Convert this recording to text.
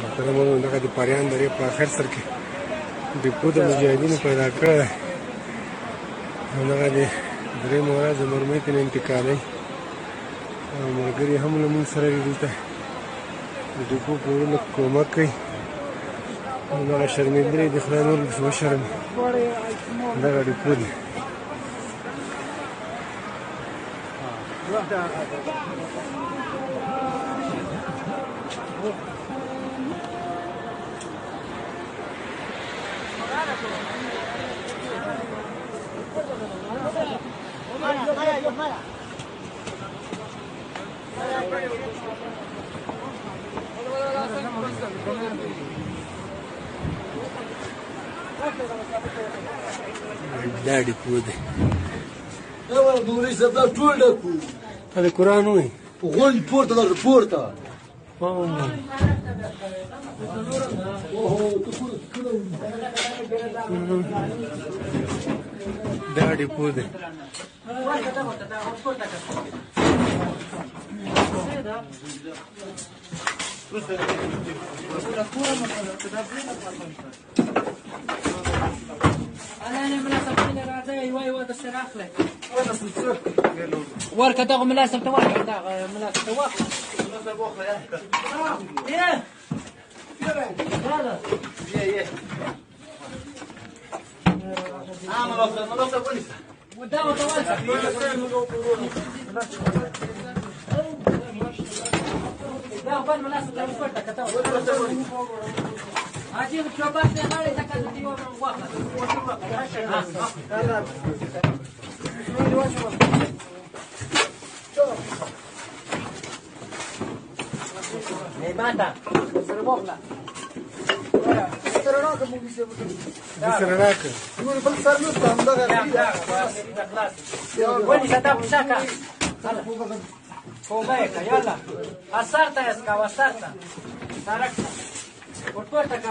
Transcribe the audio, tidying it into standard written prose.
محترمانو دغه د پریان درې په آخر سر کې ډیپو د مجاهدینو پیدا کړی دی. همدغه د درېیمه ورځ د مرمۍ ته انتقالوي او ملګري هم له مونږ سره دي، دلته د ډیپو په وړلو کې کومک کوي. همدغه شرمېدلې د خدای نور پسې وشرمي، دغه ډیپو دی. دا ډیپو دی. دا د قرآن وایي غونډ پورته ده، پورته دا ډیپو دی. ورکه دغه مناسب ته ورکړه، دغه مناسب ته واخله. دغه ته ورکړه. دغه بل مناسب ته ورکړه که ته عجیب چوبات دی غاړې ته که دې واخله. ماته سره واخله. سره راکړه. ونیسه دا په شا که توبه یې که. یاله اثر ته یې سکه، اثر ته سرک ته ورپورته که